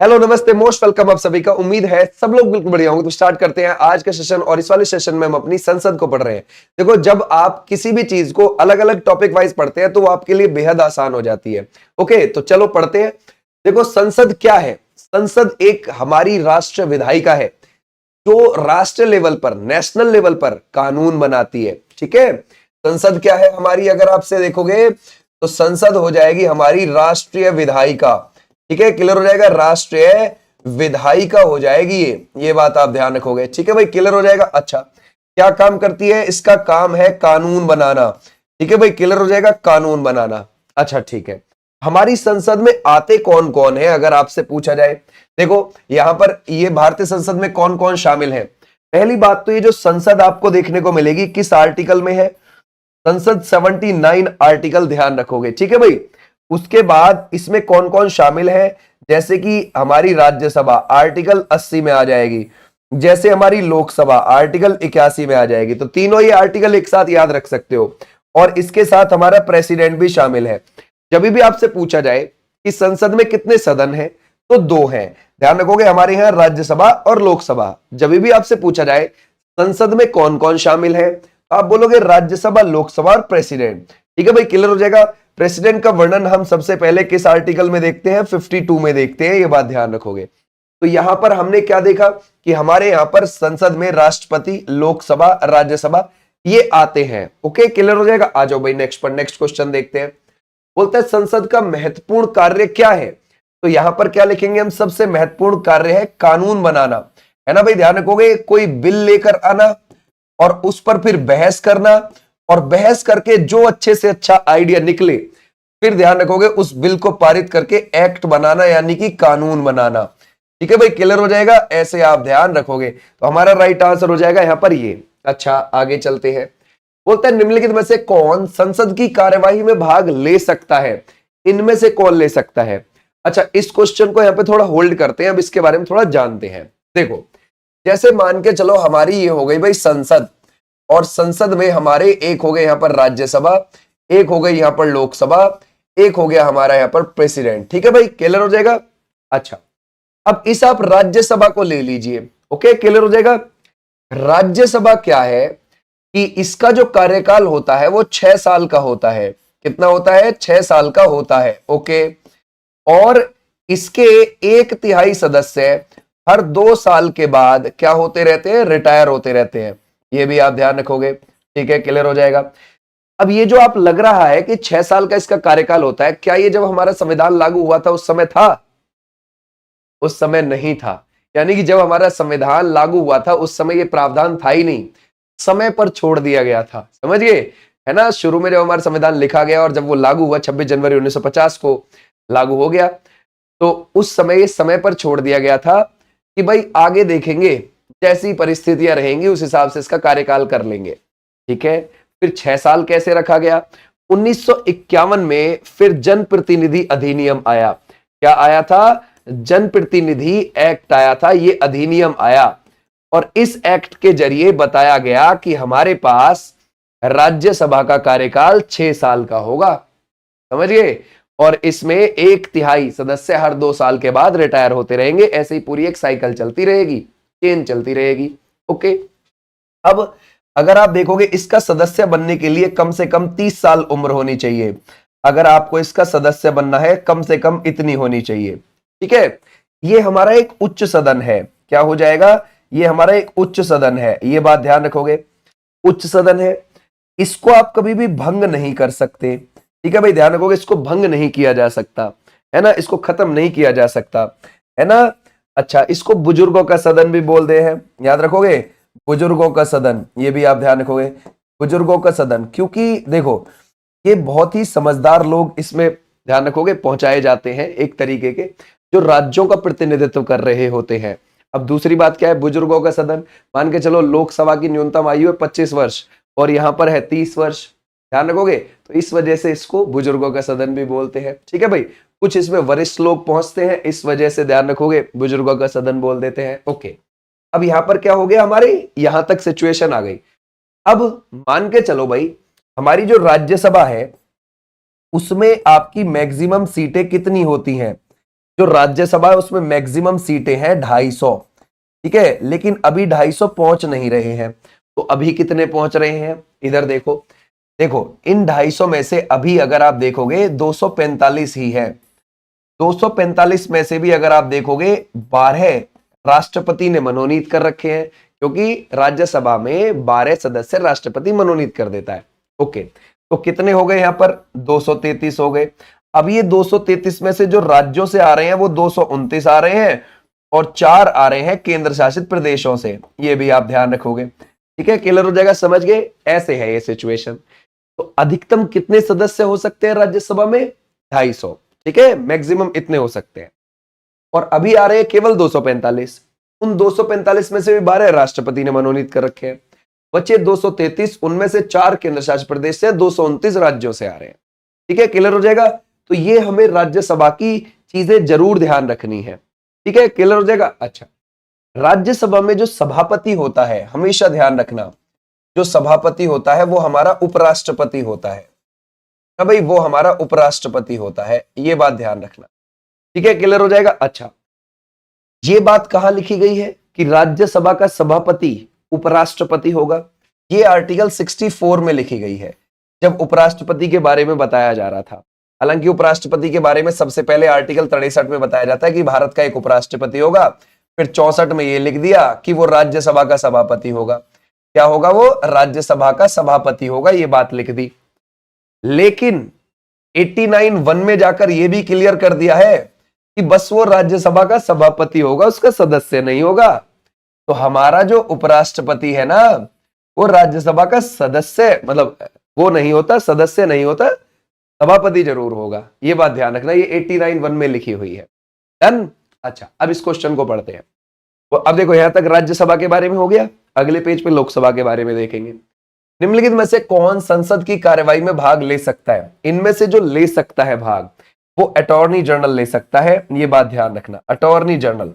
Hello नमस्ते most welcome आप सभी का। उम्मीद है सब लोग बिल्कुल बढ़िया होंगे। तो स्टार्ट करते हैं आज का सेशन। और इस वाले सेशन में हम अपनी संसद को पढ़ रहे हैं। देखो, जब आप किसी भी चीज को अलग अलग टॉपिक वाइज पढ़ते हैं तो वो आपके लिए बेहद आसान हो जाती है। ओके, तो चलो पढ़ते हैं। देखो, संसद क्या है? संसद एक हमारी राष्ट्र विधायिका है जो राष्ट्र लेवल पर, नेशनल लेवल पर कानून बनाती है। ठीक है, संसद क्या है हमारी? अगर आपसे देखोगे तो संसद हो जाएगी हमारी राष्ट्रीय विधायिका। ठीक है, क्लियर हो जाएगा, राष्ट्रीय विधायिका हो जाएगी ये बात आप ध्यान रखोगे। ठीक है भाई, क्लियर हो जाएगा। अच्छा, क्या काम करती है? इसका काम है कानून बनाना। ठीक है भाई, क्लियर हो जाएगा, कानून बनाना। अच्छा ठीक है, हमारी संसद में आते कौन कौन है अगर आपसे पूछा जाए? देखो, यहां पर ये भारतीय संसद में कौन कौन शामिल है। पहली बात तो ये जो संसद आपको देखने को मिलेगी किस आर्टिकल में है? संसद 79 आर्टिकल ध्यान रखोगे। ठीक है भाई, उसके बाद इसमें कौन कौन शामिल है? जैसे कि हमारी राज्यसभा आर्टिकल 80 में आ जाएगी, जैसे हमारी लोकसभा आर्टिकल 81 में आ जाएगी। तो तीनों ये आर्टिकल एक साथ याद रख सकते हो। और इसके साथ हमारा प्रेसिडेंट भी शामिल है। जब भी आपसे पूछा जाए कि संसद में कितने सदन है, तो 2 हैं। ध्यान रखोगे, हमारे यहां राज्यसभा और लोकसभा। जब भी आपसे पूछा जाए संसद में कौन कौन शामिल है, आप बोलोगे राज्यसभा, लोकसभा और प्रेसिडेंट। ठीक है भाई, क्लियर हो जाएगा। प्रेसिडेंट का वर्णन हम सबसे पहले किस आर्टिकल में देखते हैं? 52 में देखते हैं, ये बात ध्यान रखोगे। तो यहां पर हमने क्या देखा कि हमारे यहां पर संसद में राष्ट्रपति, लोकसभा, राज्यसभा ये आते हैं। ओके, क्लियर हो जाएगा। आ जाओ भाई नेक्स्ट पर, नेक्स्ट क्वेश्चन देखते हैं। बोलते हैं संसद का महत्वपूर्ण कार्य क्या है? तो यहां पर क्या लिखेंगे हम? सबसे महत्वपूर्ण कार्य है कानून बनाना, है ना भाई, ध्यान रखोगे। कोई बिल लेकर आना और उस पर फिर बहस करना, और बहस करके जो अच्छे से अच्छा आइडिया निकले फिर ध्यान रखोगे उस बिल को पारित करके एक्ट बनाना, यानी कि कानून बनाना। ठीक है भाई, क्लियर हो जाएगा। ऐसे आप ध्यान रखोगे तो हमारा राइट आंसर हो जाएगा यहां पर ये। अच्छा, आगे चलते हैं। बोलता है निम्नलिखित में से कौन संसद की कार्यवाही में भाग ले सकता है? इनमें से कौन ले सकता है? अच्छा, इस क्वेश्चन को यहां पे थोड़ा होल्ड करते हैं, अब इसके बारे में थोड़ा जानते हैं। देखो, जैसे मान के चलो हमारी ये हो गई भाई संसद, और संसद में हमारे एक हो गए यहां पर राज्यसभा, एक हो गई यहां पर लोकसभा, एक हो गया हमारा यहां पर प्रेसिडेंट। ठीक है भाई, क्लियर हो जाएगा। अच्छा, अब इस आप राज्यसभा को ले लीजिए। ओके, क्लियर हो जाएगा। राज्यसभा क्या है कि इसका जो कार्यकाल होता है वो 6 साल का होता है। कितना होता है? 6 साल का होता है। ओके, और इसके 1/3 सदस्य हर 2 साल के बाद क्या होते रहते हैं? रिटायर होते रहते हैं। ये भी आप ध्यान रखोगे। ठीक है, क्लियर हो जाएगा। अब ये जो आप लग रहा है कि 6 साल का इसका कार्यकाल होता है, क्या ये जब हमारा संविधान लागू हुआ था उस समय था? उस समय नहीं था। यानी कि जब हमारा संविधान लागू हुआ था उस समय ये प्रावधान था ही नहीं, समय पर छोड़ दिया गया था। समझ गए, है ना। शुरू में जब हमारा संविधान लिखा गया और जब वो लागू हुआ 26 जनवरी 1950 को लागू हो गया, तो उस समय ये समय पर छोड़ दिया गया था कि भाई आगे देखेंगे, जैसी परिस्थितियां रहेंगी उस हिसाब से इसका कार्यकाल कर लेंगे। ठीक है, फिर 6 साल कैसे रखा गया? 1951 में फिर जनप्रतिनिधि अधिनियम आया। क्या आया था? जनप्रतिनिधि एक्ट आया था, ये अधिनियम आया। और इस एक्ट के जरिए बताया गया कि हमारे पास राज्यसभा का कार्यकाल 6 साल का होगा। समझ गए, और इसमें 1/3 सदस्य हर 2 साल के बाद रिटायर होते रहेंगे। ऐसे ही पूरी एक साइकिल चलती रहेगी, चेन चलती रहेगी। ओके, अब अगर आप देखोगे इसका सदस्य बनने के लिए कम से कम 30 साल उम्र होनी चाहिए। अगर आपको इसका सदस्य बनना है कम से कम इतनी होनी चाहिए। ठीक है, ये हमारा एक उच्च सदन है। क्या हो जाएगा? ये हमारा एक उच्च सदन है, ये बात ध्यान रखोगे। उच्च सदन है, इसको आप कभी भी भंग नहीं कर सकते। ठीक है भाई, ध्यान रखोगे, इसको भंग नहीं किया जा सकता, है ना, इसको खत्म नहीं किया जा सकता, है ना। अच्छा, इसको बुजुर्गों का सदन भी बोलते हैं, याद रखोगे, बुजुर्गों का सदन, ये भी आप ध्यान रखोगे, बुजुर्गों का सदन। क्योंकि देखो, ये बहुत ही समझदार लोग इसमें, ध्यान रखोगे, पहुंचाए जाते हैं, एक तरीके के जो राज्यों का प्रतिनिधित्व कर रहे होते हैं। अब दूसरी बात क्या है? बुजुर्गों का सदन, मान के चलो लोकसभा की न्यूनतम आयु है 25 वर्ष और यहां पर है 30 वर्ष, ध्यान रखोगे, तो इस वजह से इसको बुजुर्गों का सदन भी बोलते हैं। ठीक है भाई, कुछ इसमें वरिष्ठ लोग पहुंचते हैं, इस वजह से ध्यान रखोगे बुजुर्गों का सदन बोल देते हैं। ओके, अब यहां पर क्या हो गया? हमारे यहां तक सिचुएशन आ गई। अब मान के चलो भाई, हमारी जो राज्यसभा है उसमें आपकी मैक्सिमम सीटें कितनी होती हैं? जो राज्यसभा है उसमें मैक्सिमम सीटें हैं 250, ठीक है, लेकिन अभी 250 पहुंच नहीं रहे हैं। तो अभी कितने पहुंच रहे हैं, इधर देखो, देखो इन 250 में से अभी अगर आप देखोगे 245 ही है। 245 में से भी अगर आप देखोगे 12 राष्ट्रपति ने मनोनीत कर रखे हैं, क्योंकि राज्यसभा में 12 सदस्य राष्ट्रपति मनोनीत कर देता है। ओके, तो कितने हो गए यहां पर 233 हो गए। अब ये 233 में से जो राज्यों से आ रहे हैं वो 229 आ रहे हैं और 4 आ रहे हैं केंद्र शासित प्रदेशों से, ये भी आप ध्यान रखोगे। ठीक है, क्लियर हो जाएगा, समझ गए, ऐसे है ये सिचुएशन। तो अधिकतम कितने सदस्य हो सकते हैं राज्यसभा में, 250, ठीक है, मैक्सिमम इतने हो सकते हैं। और अभी आ रहे हैं केवल 245। उन 245 में से भी 12 राष्ट्रपति ने मनोनीत कर रखे हैं, बचे 233, उनमें से 4 केंद्र शासित प्रदेश से, 229 राज्यों से आ रहे हैं। ठीक है, क्लियर हो जाएगा। तो ये हमें राज्यसभा की चीजें जरूर ध्यान रखनी है। ठीक है, क्लियर हो जाएगा। अच्छा, राज्यसभा में जो सभापति होता है, हमेशा ध्यान रखना, जो सभापति होता है वो हमारा उपराष्ट्रपति होता है। हाँ भाई, वो हमारा उपराष्ट्रपति होता है, ये बात ध्यान रखना। ठीक है, क्लियर हो जाएगा। अच्छा, ये बात कहां लिखी गई है कि राज्यसभा का सभापति उपराष्ट्रपति होगा? ये आर्टिकल 64 में लिखी गई है, जब उपराष्ट्रपति के बारे में बताया जा रहा था। हालांकि उपराष्ट्रपति के बारे में सबसे पहले आर्टिकल 63 में बताया जाता है कि भारत का एक उपराष्ट्रपति होगा, फिर 64 में ये लिख दिया कि वो राज्यसभा का सभापति होगा। क्या होगा, वो राज्यसभा का सभापति होगा, ये बात लिख दी। लेकिन 89(1) में जाकर यह भी क्लियर कर दिया है कि बस वो राज्यसभा का सभापति होगा, उसका सदस्य नहीं होगा। तो हमारा जो उपराष्ट्रपति है ना, वो राज्यसभा का सदस्य, मतलब वो नहीं होता, सदस्य नहीं होता, सभापति जरूर होगा। ये बात ध्यान रखना, ये 89(1) में लिखी हुई है। डन। अच्छा, अब इस क्वेश्चन को पढ़ते हैं। तो अब देखो, यहां तक राज्यसभा के बारे में हो गया, अगले पेज पे लोकसभा के बारे में देखेंगे। निम्नलिखित में से कौन संसद की कार्यवाही में भाग ले सकता है? इनमें से जो ले सकता है भाग, वो अटॉर्नी जनरल ले सकता है, ये बात ध्यान रखना। अटॉर्नी जनरल,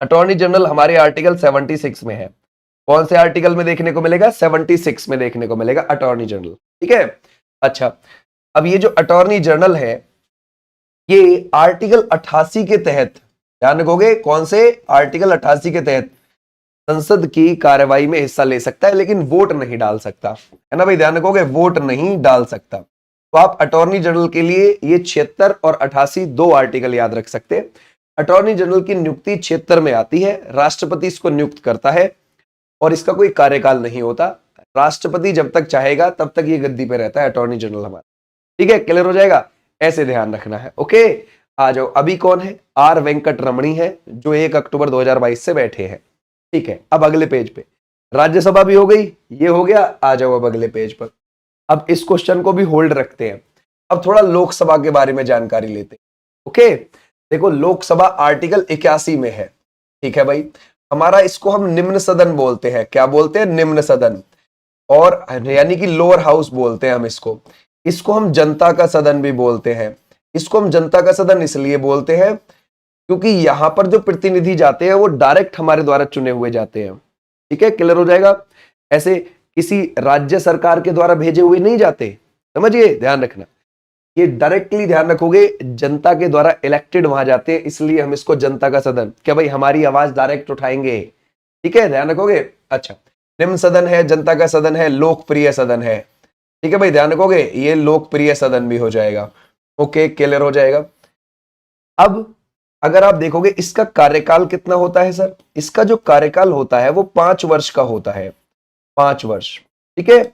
अटॉर्नी जनरल हमारे आर्टिकल 76 में है। कौन से आर्टिकल में देखने को मिलेगा? 76 में देखने को मिलेगा अटॉर्नी जनरल। ठीक है। अच्छा, अब ये जो अटॉर्नी जनरल है, ये आर्टिकल 88 के तहत, ध्यान रखोगे, कौन से आर्टिकल 88 के तहत संसद की कार्यवाही में हिस्सा ले सकता है, लेकिन वोट नहीं डाल सकता, है ना भाई, ध्यान रखोगे, वोट नहीं डाल सकता। तो आप अटॉर्नी जनरल के लिए ये 76 और 88 दो आर्टिकल याद रख सकते हैं। अटॉर्नी जनरल की नियुक्ति 76 में आती है, राष्ट्रपति इसको नियुक्त करता है और इसका कोई कार्यकाल नहीं होता। राष्ट्रपति जब तक चाहेगा तब तक ये गद्दी पे रहता है अटॉर्नी जनरल हमारा। ठीक है, क्लियर हो जाएगा, ऐसे ध्यान रखना है। ओके, आ जाओ, अभी कौन है? आर वेंकट रमणी है, जो 1 अक्टूबर 2022 से बैठे हैं। ठीक है, अब अगले पेज पे राज्यसभा भी हो गई, ये हो गया। आ जाओ अब अगले पेज पर। अब इस क्वेश्चन को भी होल्ड रखते हैं, अब थोड़ा लोकसभा के बारे में जानकारी लेते हैं। ओके, देखो लोकसभा आर्टिकल 81 में है। ठीक है भाई, हमारा इसको हम निम्न सदन बोलते हैं। क्या बोलते हैं? निम्न सदन, और यानी कि लोअर हाउस बोलते हैं हम इसको। इसको हम जनता का सदन भी बोलते हैं। इसको हम जनता का सदन इसलिए बोलते हैं क्योंकि यहां पर जो प्रतिनिधि जाते हैं वो डायरेक्ट हमारे द्वारा चुने हुए जाते हैं। ठीक है, क्लियर हो जाएगा। ऐसे किसी राज्य सरकार के द्वारा भेजे हुए नहीं जाते, समझिए, ध्यान रखना। ये डायरेक्टली ध्यान रखोगे, जनता के द्वारा इलेक्टेड वहां जाते हैं, इसलिए हम इसको जनता का सदन, क्या भाई हमारी आवाज डायरेक्ट उठाएंगे। ठीक है, ध्यान रखोगे। अच्छा, निम्न सदन है, जनता का सदन है, लोकप्रिय सदन है। ठीक है भाई, ध्यान रखोगे, ये लोकप्रिय सदन भी हो जाएगा। ओके, क्लियर हो जाएगा। अब अगर आप देखोगे इसका कार्यकाल कितना होता है सर? इसका जो कार्यकाल होता है वो 5 वर्ष का होता है, 5 वर्ष। ठीक है,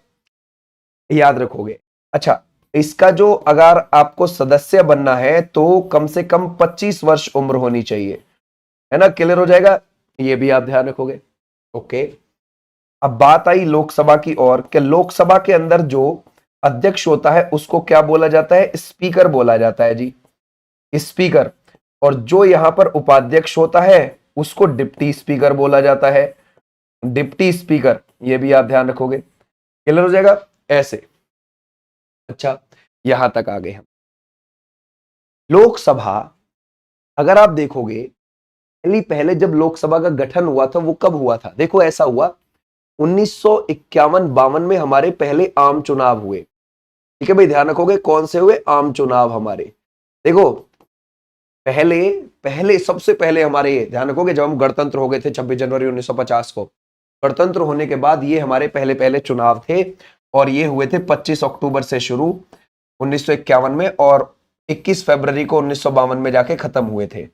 याद रखोगे। अच्छा, इसका जो अगर आपको सदस्य बनना है तो कम से कम 25 वर्ष उम्र होनी चाहिए, है ना, क्लियर हो जाएगा, ये भी आप ध्यान रखोगे। ओके, अब बात आई लोकसभा की ओर, कि लोकसभा के अंदर जो अध्यक्ष होता है उसको क्या बोला जाता है? स्पीकर बोला जाता है जी, स्पीकर। और जो यहां पर उपाध्यक्ष होता है उसको डिप्टी स्पीकर बोला जाता है, डिप्टी स्पीकर, ये भी आप ध्यान रखोगे, क्लियर हो जाएगा, ऐसे। अच्छा, यहां तक आ गए हम। लोकसभा अगर आप देखोगे, पहले जब लोकसभा का गठन हुआ था वो कब हुआ था? देखो ऐसा हुआ 1951-52 में हमारे पहले आम चुनाव हुए। ठीक है भाई, ध्यान रखोगे, कौन से हुए? आम चुनाव हमारे। देखो पहले पहले सबसे पहले हमारे, ध्यान रखोगे, जब हम गणतंत्र हो गए थे 26 जनवरी 1950 को, गणतंत्र होने के बाद ये हमारे पहले पहले चुनाव थे और ये हुए थे 25 अक्टूबर से शुरू 1951 में और 21 फरवरी को 1952 में जाके खत्म हुए थे।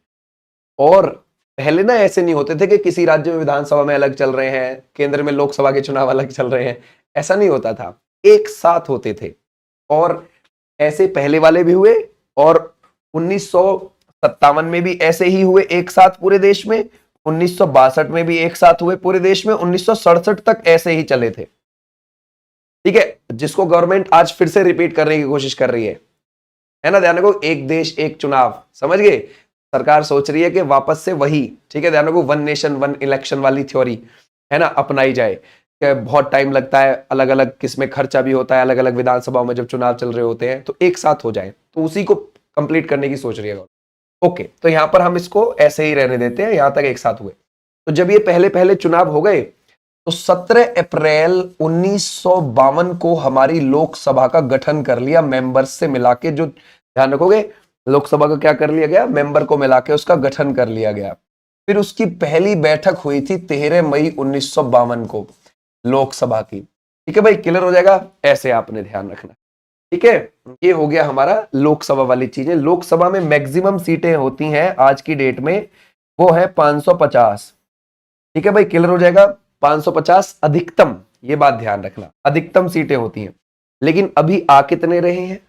और पहले ना ऐसे नहीं होते थे कि किसी राज्य में विधानसभा में अलग चल रहे हैं, केंद्र में लोकसभा के चुनाव अलग चल रहे हैं, ऐसा नहीं होता था, एक साथ होते थे। और ऐसे पहले वाले भी हुए और 1957 में भी ऐसे ही हुए एक साथ पूरे देश में, 1962 में भी एक साथ हुए पूरे देश में, 1967 तक ऐसे ही चले थे। ठीक है, जिसको गवर्नमेंट आज फिर से रिपीट करने की कोशिश कर रही है ना। ध्यान रखो, एक देश एक चुनाव, समझ गए, सरकार सोच रही है कि वापस से वही, ठीक है, ध्यान रखो, वन नेशन वन इलेक्शन वाली थ्योरी है ना अपनाई जाए, कि बहुत टाइम लगता है, अलग अलग किस्में खर्चा भी होता है, अलग अलग विधानसभाओं में जब चुनाव चल रहे होते हैं, तो एक साथ हो जाए, तो उसी को कंप्लीट करने की सोच रही है। ओके, तो यहां पर हम इसको ऐसे ही रहने देते हैं, यहां तक एक साथ हुए। तो जब ये पहले पहले चुनाव हो गए तो 17 अप्रैल 1952 को हमारी लोकसभा का गठन कर लिया, मेंबर्स से मिला के, जो ध्यान रखोगे, लोकसभा का क्या कर लिया गया, मेंबर को मिला के उसका गठन कर लिया गया। फिर उसकी पहली बैठक हुई थी 13 मई 1952 को लोकसभा की। ठीक है भाई, क्लियर हो जाएगा, ऐसे आपने ध्यान रखना। ठीक है, ये हो गया हमारा लोकसभा वाली चीजें। लोकसभा में मैक्सिमम सीटें होती हैं आज की डेट में, वो है 550। ठीक है भाई, क्लियर हो जाएगा, 550 अधिकतम, ये बात ध्यान रखना, अधिकतम सीटें होती हैं। लेकिन अभी आ कितने रहे हैं,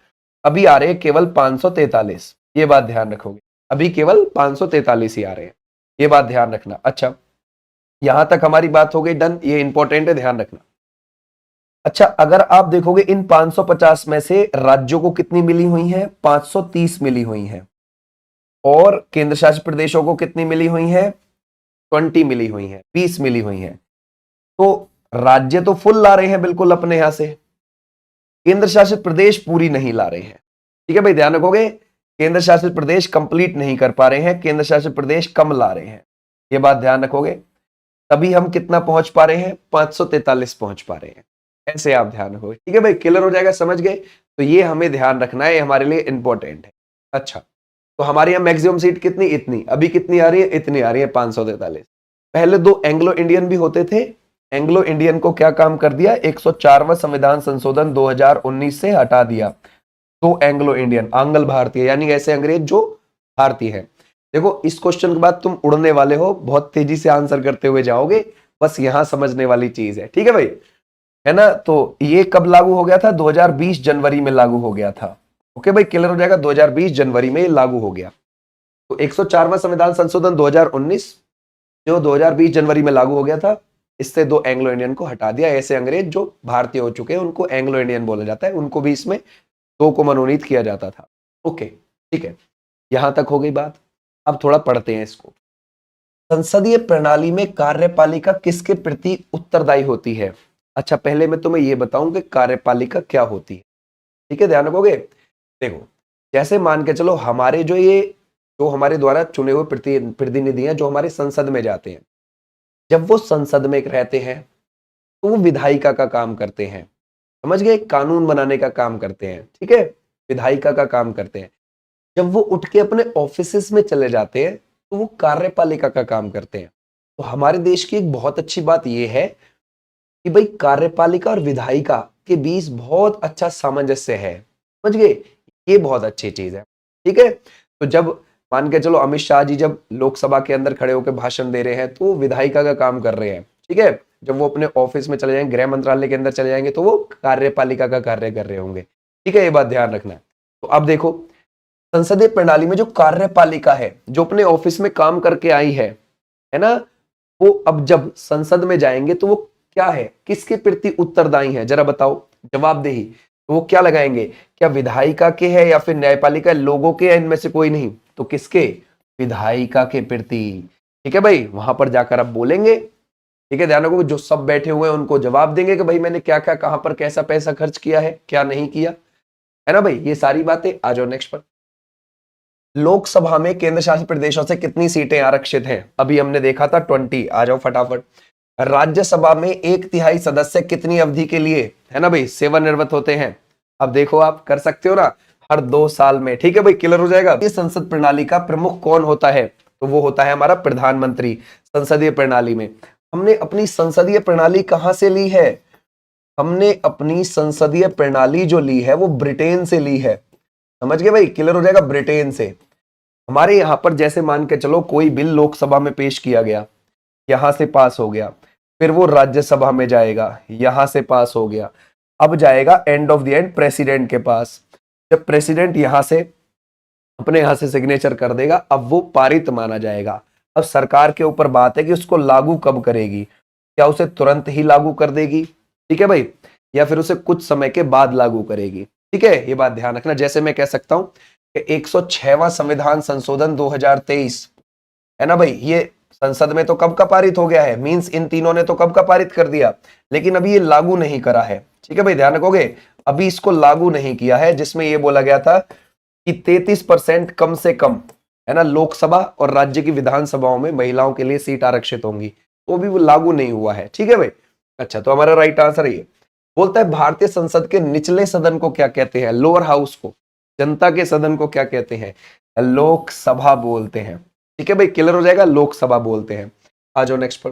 अभी आ रहे हैं केवल 543, ये बात ध्यान रखोगे, अभी केवल 543 ही आ रहे हैं, ये बात ध्यान रखना। अच्छा, यहां तक हमारी बात हो गई, डन, ये इंपॉर्टेंट है, ध्यान रखना। अच्छा, अगर आप देखोगे इन 550 में से राज्यों को कितनी मिली हुई है, 530 मिली हुई है, और केंद्र शासित प्रदेशों को कितनी मिली हुई है, 20 मिली हुई है, 20 मिली हुई है। तो राज्य तो फुल ला रहे हैं बिल्कुल अपने यहां से, केंद्र शासित प्रदेश पूरी नहीं ला रहे हैं। ठीक है भाई, ध्यान रखोगे, केंद्र शासित प्रदेश कंप्लीट नहीं कर पा रहे हैं, केंद्र शासित प्रदेश कम ला रहे हैं, ये बात ध्यान रखोगे। तभी हम कितना पहुंच पा रहे हैं, 543 पहुंच पा रहे हैं, ऐसे आप ध्यान रखोगे। ठीक है भाई, क्लियर हो जाएगा, समझ गए, तो ये हमें ध्यान रखना है, हमारे लिए इंपॉर्टेंट है। अच्छा, तो हमारे यहाँ मैक्सिमम सीट कितनी, इतनी, अभी कितनी आ रही है, इतनी आ रही है, 543। पहले दो एंग्लो इंडियन भी होते थे, एंग्लो इंडियन को क्या काम कर दिया, 104वां संविधान संशोधन 2019 से हटा दिया। तो एंग्लो इंडियन, आंग्ल भारतीय, यानी ऐसे अंग्रेज जो भारतीय है। देखो, इस क्वेश्चन के बाद तुम उड़ने वाले हो, बहुत तेजी से आंसर करते हुए जाओगे, बस यहां समझने वाली चीज है। ठीक है भाई, है ना। तो ये कब लागू हो गया था, 2020 जनवरी में लागू हो गया था। ओके भाई, क्लियर हो जाएगा, 2020 जनवरी में ये लागू हो गया। तो 104वां संविधान संशोधन 2019 जो 2020 जनवरी में लागू हो गया था, इससे दो एंग्लो इंडियन को हटा दिया। ऐसे अंग्रेज जो भारतीय हो चुके हैं उनको एंग्लो इंडियन बोला जाता है, उनको भी इसमें दो को मनोनीत किया जाता था। ओके, ठीक है, यहां तक हो गई बात। अब थोड़ा पढ़ते हैं इसको। संसदीय प्रणाली में कार्यपालिका किसके प्रति उत्तरदायी होती है। अच्छा, पहले मैं तुम्हें यह बताऊं कि कार्यपालिका क्या होती है। ठीक है, ध्यान रखोगे। देखो, जैसे मान के चलो, हमारे जो हमारे द्वारा चुने हुए प्रतिनिधि हैं, जो हमारे संसद में जाते हैं, जब वो संसद में रहते हैं तो वो विधायिका का काम करते हैं, समझ गए, कानून बनाने का काम करते हैं। ठीक है, विधायिका का काम करते हैं। जब वो उठ के अपने ऑफिसेस में चले जाते हैं तो वो कार्यपालिका का काम करते हैं। तो हमारे देश की एक बहुत अच्छी बात यह है कि भाई कार्यपालिका और विधायिका के बीच बहुत अच्छा सामंजस्य है, समझ गए, ये बहुत अच्छी चीज है। ठीक है, तो जब मान के चलो अमित शाह जी जब लोकसभा के अंदर खड़े होकर भाषण दे रहे हैं तो वो विधायिका का काम कर रहे हैं। ठीक है, जब वो अपने ऑफिस में चले जाएंगे, गृह मंत्रालय के अंदर चले जाएंगे, तो वो कार्यपालिका का कार्य कर रहे होंगे। ठीक है, ये बात ध्यान रखना है। तो अब देखो, संसदीय प्रणाली में जो कार्यपालिका है, जो अपने ऑफिस में काम करके आई है ना, वो अब जब संसद में जाएंगे तो वो क्या है, किसके प्रति उत्तरदायी है, जरा बताओ, जवाबदेही। तो वो क्या लगाएंगे, क्या विधायिका के है या फिर न्यायपालिका, लोगों के, इनमें से कोई नहीं, तो किसके, विधायिका के प्रति। ठीक है भाई, वहां पर जाकर आप बोलेंगे। ठीक है, ध्यान रखो, जो सब बैठे हुए हैं उनको जवाब देंगे कि भाई मैंने क्या क्या, कहां पर कैसा पैसा खर्च किया है, क्या नहीं किया, है ना भाई, ये सारी बातें। आ जाओ नेक्स्ट पर। लोकसभा में केंद्र शासित प्रदेशों से कितनी सीटें आरक्षित हैं, अभी हमने देखा था 20। आ जाओ फटाफट। राज्यसभा में 1/3 सदस्य कितनी अवधि के लिए, है ना भाई, सेवानिवृत्त होते हैं। अब देखो, आप कर सकते हो ना, हर 2 साल में। ठीक है भाई, क्लियर हो जाएगा। ये संसद प्रणाली का प्रमुख कौन होता है? तो वो होता है हमारा प्रधानमंत्री संसदीय प्रणाली में। हमने अपनी संसदीय प्रणाली कहां से ली है? हमने अपनी संसदीय प्रणाली जो ली है वो ब्रिटेन से ली है। समझ गए भाई, क्लियर हो जाएगा, ब्रिटेन से। हमारे यहां पर जैसे मान के चलो कोई बिल लोकसभा में पेश किया गया, यहां से पास हो गया, फिर वो राज्यसभा में जाएगा, यहां से पास हो गया, अब जाएगा end of the end president के पास। जब प्रेसिडेंट यहां से अपने यहां से सिग्नेचर कर देगा, अब वो पारित माना जाएगा। अब सरकार के ऊपर बात है कि उसको लागू कब करेगी। क्या उसे तुरंत ही लागू कर देगी, ठीक है भाई, या फिर उसे कुछ समय के बाद लागू करेगी। ठीक है, ये बात ध्यान रखना। जैसे मैं कह सकता हूं कि 106वां संविधान संशोधन 2023 है ना भाई, ये संसद में तो कब का पारित हो गया है, मींस इन तीनों ने तो कब का पारित कर दिया, लेकिन अभी ये लागू नहीं करा है। ठीक है भाई, ध्यान रखोगे, अभी इसको लागू नहीं किया है, जिसमें ये बोला गया था कि 33% कम से कम है ना लोकसभा और राज्य की विधानसभाओं में महिलाओं के लिए सीट आरक्षित होंगी, तो भी वो लागू नहीं हुआ है। ठीक है भाई, अच्छा, तो हमारा राइट आंसर ये बोलता है भारतीय संसद के निचले सदन को क्या कहते हैं? लोअर हाउस को, जनता के सदन को क्या कहते हैं? लोकसभा बोलते हैं। ठीक है भाई, क्लियर हो जाएगा, लोकसभा बोलते हैं। आ जाओ नेक्स्ट पर।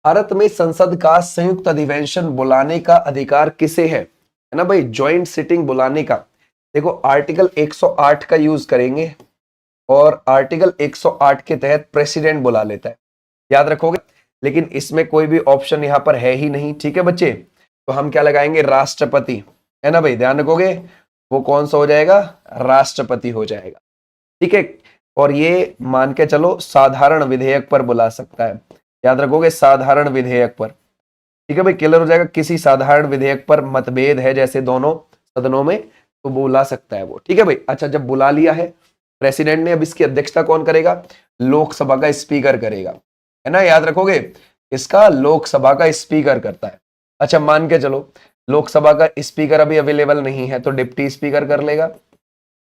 भारत में संसद का संयुक्त अधिवेशन बुलाने का अधिकार किसे है ना भाई, ज्वाइंट सिटिंग बुलाने का। देखो आर्टिकल 108 का यूज करेंगे और आर्टिकल 108 के तहत प्रेसिडेंट बुला लेता है, याद रखोगे, लेकिन इसमें कोई भी ऑप्शन यहां पर है ही नहीं। ठीक है बच्चे, तो हम क्या लगाएंगे? राष्ट्रपति, है ना भाई, ध्यान रखोगे, वो कौन सा हो जाएगा? राष्ट्रपति हो जाएगा। ठीक है, और ये मान के चलो साधारण विधेयक पर बुला सकता है, याद रखोगे, साधारण विधेयक पर। ठीक है भाई, क्लियर हो जाएगा, किसी साधारण विधेयक पर मतभेद है जैसे दोनों सदनों में, तो बुला सकता है वो। ठीक है भाई, अच्छा, जब बुला लिया है प्रेसिडेंट ने, अब इसकी अध्यक्षता कौन करेगा? लोकसभा का स्पीकर करेगा, है ना, याद रखोगे, इसका लोकसभा का स्पीकर करता है। अच्छा, मान के चलो लोकसभा का स्पीकर अभी अवेलेबल नहीं है, तो डिप्टी स्पीकर कर लेगा।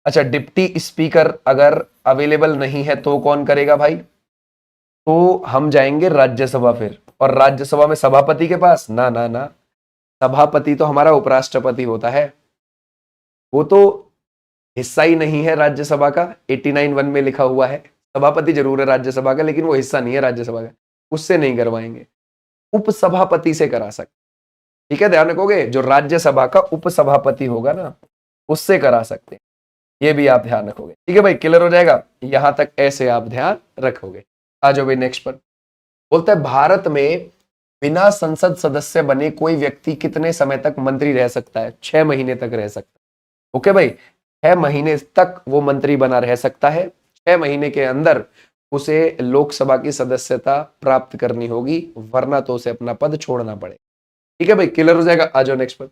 अच्छा, डिप्टी स्पीकर अगर अवेलेबल नहीं है तो कौन करेगा भाई? तो हम जाएंगे राज्यसभा फिर, और राज्यसभा में सभापति के पास, ना ना ना, सभापति तो हमारा उपराष्ट्रपति होता है, वो तो हिस्सा ही नहीं है राज्यसभा का। 89(1) में लिखा हुआ है, सभापति जरूर है राज्यसभा का, लेकिन वो हिस्सा नहीं है राज्यसभा का, उससे नहीं करवाएंगे, उपसभापति से करा सकते। ठीक है, ध्यान रखोगे, जो राज्यसभा का उपसभापति होगा ना, उससे करा सकते हैं, ये भी आप ध्यान रखोगे। ठीक है भाई, क्लियर हो जाएगा, यहां तक ऐसे आप ध्यान रखोगे। आ जाओ भाई नेक्स्ट पर। बोलता है भारत में बिना संसद सदस्य बने कोई व्यक्ति कितने समय तक मंत्री रह सकता है? 6 महीने तक रह सकता है। ओके भाई, 6 महीने तक वो मंत्री बना रह सकता है। 6 महीने के अंदर उसे लोकसभा की सदस्यता प्राप्त करनी होगी, वरना तो उसे अपना पद छोड़ना पड़े। ठीक है भाई, क्लियर हो जाएगा। आ जाओ नेक्स्ट पर।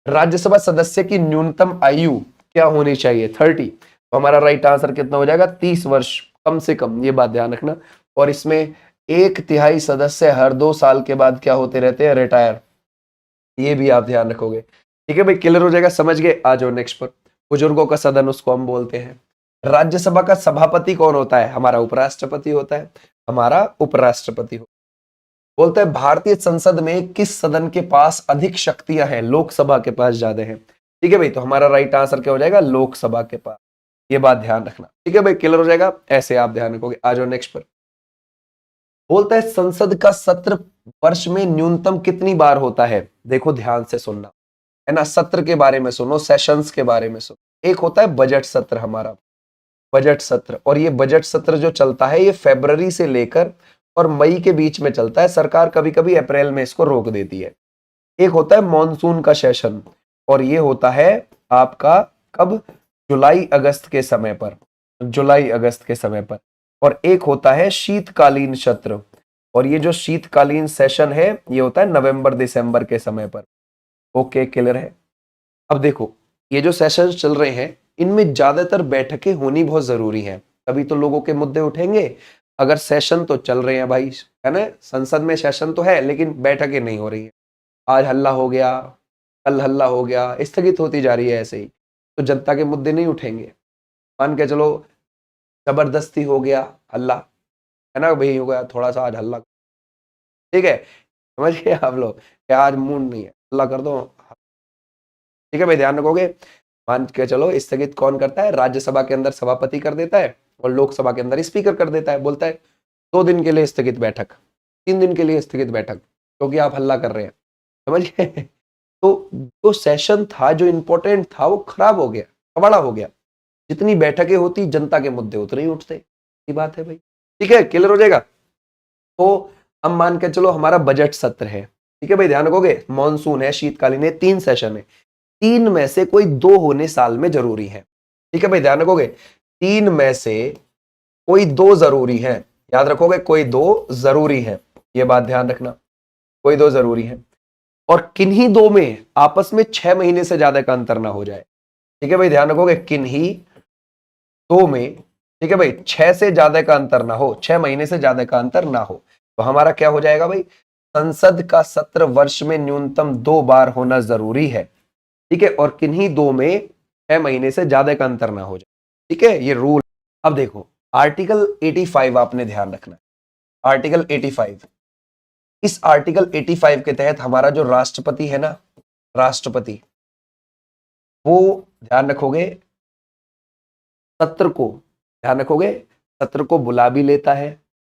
राज्यसभा सदस्य की न्यूनतम आयु क्या होनी चाहिए? 30। तो हमारा राइट आंसर कितना हो जाएगा? 30 वर्ष कम से कम, ये बात ध्यान रखना। और इसमें 1/3 सदस्य हर 2 साल के बाद क्या होते रहते हैं? रिटायर, ये भी आप ध्यान रखोगे। ठीक है भाई, क्लियर हो जाएगा, समझ गए। आ जाओ नेक्स्ट पर। बुजुर्गों का सदन उसको हम बोलते हैं। राज्यसभा का सभापति कौन होता है? हमारा उपराष्ट्रपति होता है, हमारा उपराष्ट्रपति हो। बोलते हैं भारतीय संसद में किस सदन के पास अधिक शक्तियां हैं? लोकसभा के पास ज्यादा है। ठीक है भाई, तो हमारा राइट आंसर क्या हो जाएगा? लोकसभा के पास, ये बात ध्यान रखना। ठीक है भाई, क्लियर हो जाएगा, ऐसे आप ध्यान रखोगे। आ जाओ नेक्स्ट पर। बोलता है संसद का सत्र वर्ष में न्यूनतम कितनी बार होता है? देखो ध्यान से सुनना, है ना, सत्र के बारे में सुनो, सेशंस के बारे में सुनो। एक होता है बजट सत्र, हमारा बजट सत्र, और ये बजट सत्र जो चलता है ये फरवरी से लेकर और मई के बीच में चलता है। सरकार कभी कभी अप्रैल में इसको रोक देती है। एक होता है मॉनसून का सेशन, और ये होता है आपका कब? जुलाई अगस्त के समय पर, जुलाई अगस्त के समय पर। और एक होता है शीतकालीन सत्र, और ये जो शीतकालीन सेशन है ये होता है नवंबर दिसंबर के समय पर। ओके, क्लियर है। अब देखो, ये जो सेशन चल रहे हैं इनमें ज्यादातर बैठकें होनी बहुत जरूरी है, तभी तो लोगों के मुद्दे उठेंगे। अगर सेशन तो चल रहे हैं भाई, है ना, संसद में सेशन तो है लेकिन बैठकें नहीं हो रही है, आज हल्ला हो गया, कल हल्ला हो गया, स्थगित होती जा रही है ऐसे ही, तो जनता के मुद्दे नहीं उठेंगे। मान के चलो जबरदस्ती हो गया हल्ला, है ना भाई, हो गया थोड़ा सा आज हल्ला, ठीक है, समझ गए आप लोग, क्या आज मूड नहीं है, हल्ला कर दो। ठीक है भाई, ध्यान रखोगे। मान के चलो स्थगित कौन करता है, राज्यसभा के अंदर सभापति कर देता है और लोकसभा के अंदर स्पीकर कर देता है, बोलता है 2 दिन के लिए स्थगित बैठक, 3 दिन के लिए स्थगित बैठक, क्योंकि आप हल्ला कर रहे हैं, समझिए। तो जो सेशन था, जो इंपॉर्टेंट था, वो खराब हो गया, कबाड़ा हो गया। जितनी बैठकें होती, जनता के मुद्दे उतने ही उठते, ये बात है भाई। ठीक है, क्लियर हो जाएगा। तो अब मान के चलो हमारा बजट सत्र है, ठीक है भाई, ध्यान रखोगे। मॉनसून है, शीतकालीन है, 3 सेशन है, 3 में से कोई 2 होने साल में जरूरी है। ठीक है भाई, ध्यान रखोगे, 3 में से कोई 2 जरूरी है, याद रखोगे, कोई 2 जरूरी है, ये बात ध्यान रखना, कोई 2 जरूरी है। और किन्हीं 2 में आपस में 6 महीने से ज्यादा का अंतर ना हो जाए। ठीक है भाई, ध्यान रखोगे, किन्हीं 2 में, ठीक है भाई, 6 से ज्यादा का अंतर ना हो, 6 महीने से ज्यादा का अंतर ना हो। तो हमारा क्या हो जाएगा भाई, संसद का सत्र वर्ष में न्यूनतम 2 बार होना जरूरी है। ठीक है, और किन्हीं 2 में 6 महीने से ज्यादा का अंतर ना हो जाए। ठीक है, ये रूल। अब देखो आर्टिकल 85 आपने ध्यान रखना है, आर्टिकल 85। इस आर्टिकल 85 के तहत हमारा जो राष्ट्रपति है ना, राष्ट्रपति, वो ध्यान रखोगे सत्र को, ध्यान रखोगे सत्र को बुला भी लेता है।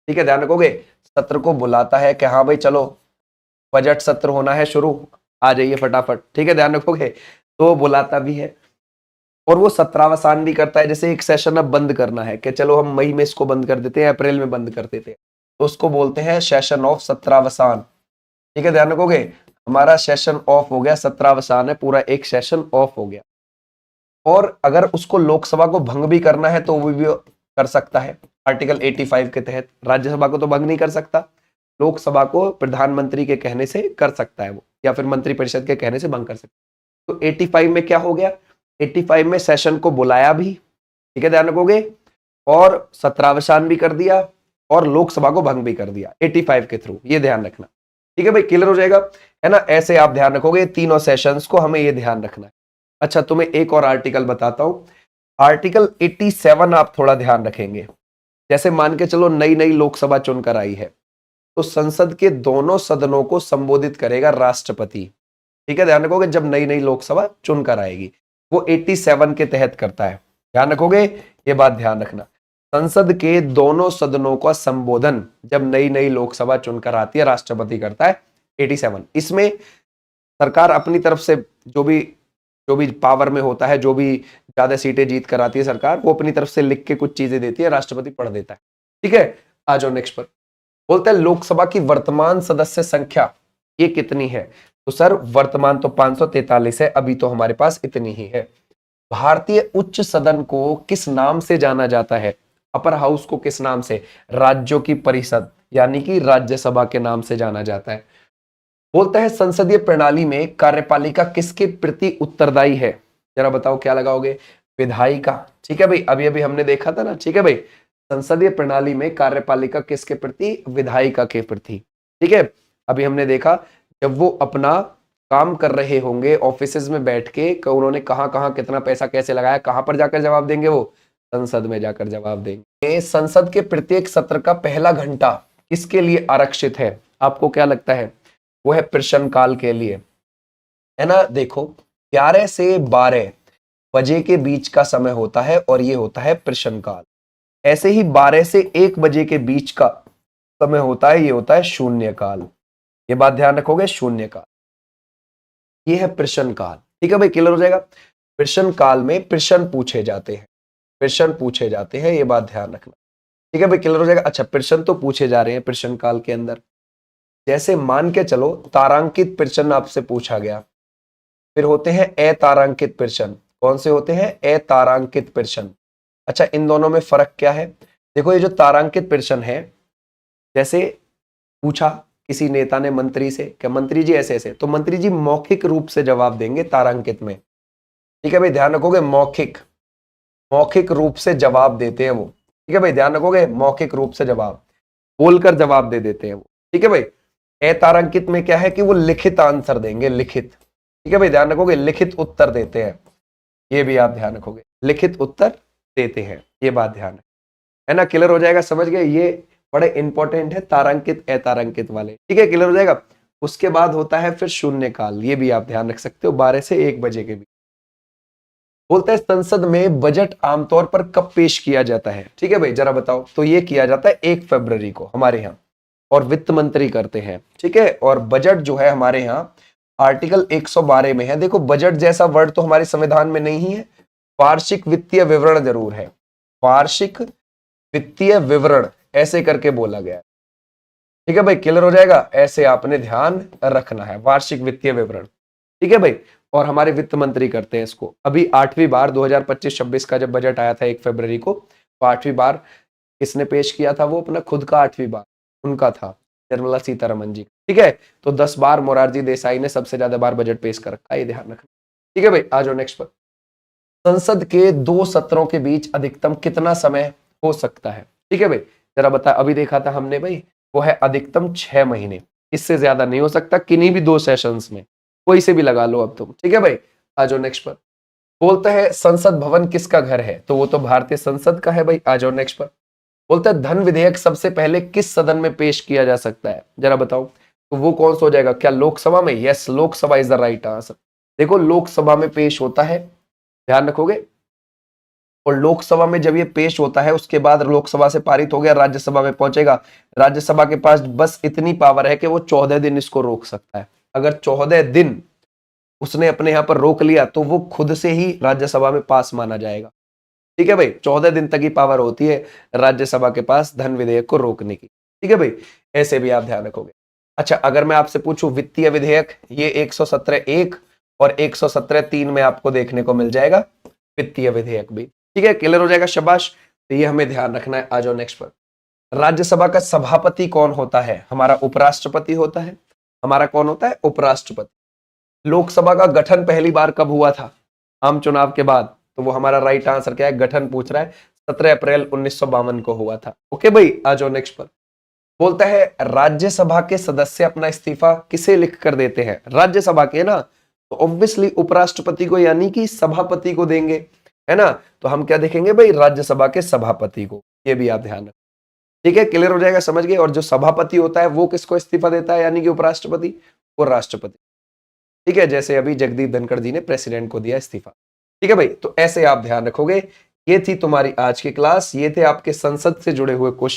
ठीक है, ध्यान रखोगे सत्र को बुलाता है कि हाँ भाई चलो बजट सत्र होना है शुरू, आ जाइए फटाफट। ठीक है, ध्यान रखोगे, तो बुलाता भी है और वो सत्रावसान भी करता है। जैसे एक सेशन अब बंद करना है कि चलो हम मई में इसको बंद कर देते हैं, अप्रैल में बंद कर देते हैं, तो उसको बोलते हैं सेशन ऑफ सत्रावसान। ठीक है, ध्यान रखोगे, हमारा सेशन ऑफ हो गया, सत्रावसान है, पूरा एक सेशन ऑफ हो गया। और अगर उसको लोकसभा को भंग भी करना है तो वो भी कर सकता है आर्टिकल 85 के तहत। राज्यसभा को तो भंग नहीं कर सकता, लोकसभा को प्रधानमंत्री के कहने से कर सकता है वो, या फिर मंत्रिपरिषद के कहने से भंग कर सकता है। तो 85 में क्या हो गया, 85 में सेशन को बुलाया भी, ठीक है, ध्यान रखोगे, और सत्रावसान भी कर दिया और लोकसभा को भंग भी कर दिया 85 के थ्रू, ये ध्यान रखना। ठीक है भाई, क्लियर हो जाएगा, है ना। ऐसे आप ध्यान रखोगे तीनों सेशंस को, हमें ये ध्यान रखना है। अच्छा, तुम्हें एक और आर्टिकल बताता हूं, आर्टिकल 87 आप थोड़ा ध्यान रखेंगे। जैसे मान के चलो नई नई लोकसभा चुनकर आई है, तो संसद के दोनों सदनों को संबोधित करेगा राष्ट्रपति। ठीक है, ध्यान रखोगे, जब नई नई लोकसभा चुनकर आएगी, वो 87 के तहत करता है, ध्यान रखोगे, ये बात ध्यान रखना। संसद के दोनों सदनों का संबोधन जब नई नई लोकसभा चुनकर आती है, राष्ट्रपति करता है 87। इसमें सरकार अपनी तरफ से जो भी पावर में होता है, जो भी ज्यादा सीटें जीत कर आती है सरकार, वो अपनी तरफ से लिख के कुछ चीजें देती है, राष्ट्रपति पढ़ देता है। ठीक है, आ जाओ नेक्स्ट पर। बोलता है लोकसभा की वर्तमान सदस्य संख्या ये कितनी है, तो सर वर्तमान तो 543 है, अभी तो हमारे पास इतनी ही है। भारतीय उच्च सदन को किस नाम से जाना जाता है, अपर हाउस को किस नाम से, राज्यों की परिषद यानी कि राज्यसभा के नाम से जाना जाता है। बोलता है संसदीय प्रणाली में कार्यपालिका किसके प्रति उत्तरदायी है, जरा बताओ क्या लगाओगे, विधायिका। ठीक है भाई, अभी अभी हमने देखा था ना। ठीक है भाई, संसदीय प्रणाली में कार्यपालिका किसके प्रति, विधायिका के प्रति। ठीक है, अभी हमने देखा जब वो अपना काम कर रहे होंगे ऑफिसेज में बैठ के, उन्होंने कहां कहां कितना पैसा कैसे लगाया, कहां पर जाकर जवाब देंगे, वो संसद में जाकर जवाब देंगे। संसद के प्रत्येक सत्र का पहला घंटा किसके लिए आरक्षित है, आपको क्या लगता है, वो है प्रश्नकाल के लिए, है ना। देखो 11 से 12 बजे के बीच का समय होता है और ये होता है प्रश्नकाल। ऐसे ही 12 से 1 बजे के बीच का समय होता है, ये होता है शून्यकाल। ये बात ध्यान रखोगे, शून्यकाल, ये है प्रश्नकाल। ठीक है भाई, क्लियर हो जाएगा। प्रश्नकाल में प्रश्न पूछे जाते हैं, प्रश्न पूछे जाते हैं, ये बात ध्यान रखना। ठीक है भाई, क्लियर हो जाएगा। अच्छा, प्रश्न तो पूछे जा रहे हैं प्रश्नकाल के अंदर, जैसे मान के चलो तारांकित प्रश्न आपसे पूछा गया, फिर होते हैं अतारांकित प्रश्न। कौन से होते हैं, अतारांकित प्रश्न। अच्छा, इन दोनों में फर्क क्या है, देखो ये जो तारांकित प्रश्न है, जैसे पूछा किसी नेता ने मंत्री से कि मंत्री जी ऐसे ऐसे, तो मंत्री जी मौखिक रूप से जवाब देंगे तारांकित में। ठीक है भाई, ध्यान रखोगे, मौखिक मौखिक रूप से जवाब देते हैं वो। ठीक है भाई, ध्यान रखोगे, मौखिक रूप से जवाब, बोलकर जवाब दे देते हैं वो। ठीक है भाई, अतारांकित में क्या है कि वो लिखित आंसर देंगे, लिखित। ठीक है भाई, ध्यान रखोगे, लिखित उत्तर देते हैं, ये भी आप ध्यान रखोगे, लिखित उत्तर देते हैं, ये बात ध्यान है ना। क्लियर हो जाएगा, समझ गए, ये बड़े इंपॉर्टेंट है तारांकित अतारांकित वाले। ठीक है, क्लियर हो जाएगा। उसके बाद होता है फिर शून्यकाल, ये भी आप ध्यान रख सकते हो, 12 से 1 बजे के बीच। बोलते हैं संसद में बजट आमतौर पर कब पेश किया जाता है? ठीक है भाई, जरा बताओ। तो ये किया जाता है 1 फरवरी को हमारे यहाँ, और वित्त मंत्री करते हैं। ठीक है, और बजट जो है हमारे यहाँ आर्टिकल 112 में है। देखो, बजट जैसा वर्ड तो हमारे संविधान में नहीं है, वार्षिक वित्तीय विवरण जरूर है। वार्षिक वित्तीय विवरण ऐसे करके बोला गया है। ठीक है भाई, क्लियर हो जाएगा? ऐसे आपने ध्यान रखना है, वार्षिक वित्तीय विवरण। ठीक है भाई, और हमारे वित्त मंत्री करते हैं इसको। अभी 8वीं बार 2025-26 का जब बजट आया था 1 फरवरी को, तो 8वीं बार किसने पेश किया था? वो अपना खुद का 8वीं बार उनका था, निर्मला सीतारमन जी। ठीक है, तो 10 बार मोरारजी देसाई ने सबसे ज्यादा बार बजट पेश कर रखा है, ये ध्यान रखना। ठीक है भाई, आ जाओ नेक्स्ट पर। संसद के 2 सत्रों के बीच अधिकतम कितना समय हो सकता है? ठीक है भाई, जरा बता। अभी देखा था हमने भाई, वो है अधिकतम 6 महीने, इससे ज्यादा नहीं हो सकता किन्हीं भी 2 सेशंस में, कोई से भी लगा लो अब तुम। ठीक है भाई, आ जाओ नेक्स्ट पर। बोलता है संसद भवन किसका घर है? तो वो तो भारतीय संसद का है भाई। आ जाओ नेक्स्ट पर। बोलता है धन विधेयक सबसे पहले किस सदन में पेश किया जा सकता है? जरा बताओ। तो वो कौन सा हो जाएगा? क्या लोकसभा में? Yes, Lok Sabha is the right answer. देखो, लोकसभा में पेश होता है, ध्यान रखोगे। और लोकसभा में जब ये पेश होता है, उसके बाद लोकसभा से पारित हो गया, राज्यसभा में पहुंचेगा। राज्यसभा के पास बस इतनी पावर है कि वो 14 दिन इसको रोक सकता है। अगर 14 दिन उसने अपने यहां पर रोक लिया तो वो खुद से ही राज्यसभा में पास माना जाएगा। ठीक है भाई, 14 दिन तक ही पावर होती है राज्यसभा के पास धन विधेयक को रोकने की। ठीक है भाई, ऐसे भी आप ध्यान रखोगे। अच्छा, अगर मैं आपसे पूछूं वित्तीय विधेयक, ये 117(1) और 117(3) में आपको देखने को मिल जाएगा वित्तीय विधेयक भी। ठीक है, क्लियर हो जाएगा, शाबाश। तो ये हमें ध्यान रखना है। आ जाओ नेक्स्ट पर। राज्यसभा का सभापति कौन होता है? हमारा उपराष्ट्रपति होता है। हमारा कौन होता है? उपराष्ट्रपति। लोकसभा का गठन पहली बार कब हुआ था? आम चुनाव के बाद। तो वो हमारा राइट आंसर क्या है? गठन पूछ रहा है, 17 अप्रैल 1952 को हुआ था। ओके भाई, आ जाओ नेक्स्ट पर। बोलता है राज्यसभा के सदस्य अपना इस्तीफा किसे लिख कर देते हैं? राज्यसभा के ना, तो ऑब्वियसली उपराष्ट्रपति को, यानी कि सभापति को देंगे, है ना। तो हम क्या देखेंगे भाई? राज्यसभा के सभापति को। ये भी आप ध्यान रखें। ठीक है, क्लियर हो जाएगा, समझ गए। और जो सभापति होता है वो किसको इस्तीफा देता है, यानी कि उपराष्ट्रपति और राष्ट्रपति। ठीक है, जैसे अभी जगदीप धनखड़ जी ने प्रेसिडेंट को दिया इस्तीफा। ठीक है भाई, तो ऐसे आप ध्यान रखोगे। ये थी तुम्हारी आज की क्लास, ये थे आपके संसद से जुड़े हुए क्वेश्चन।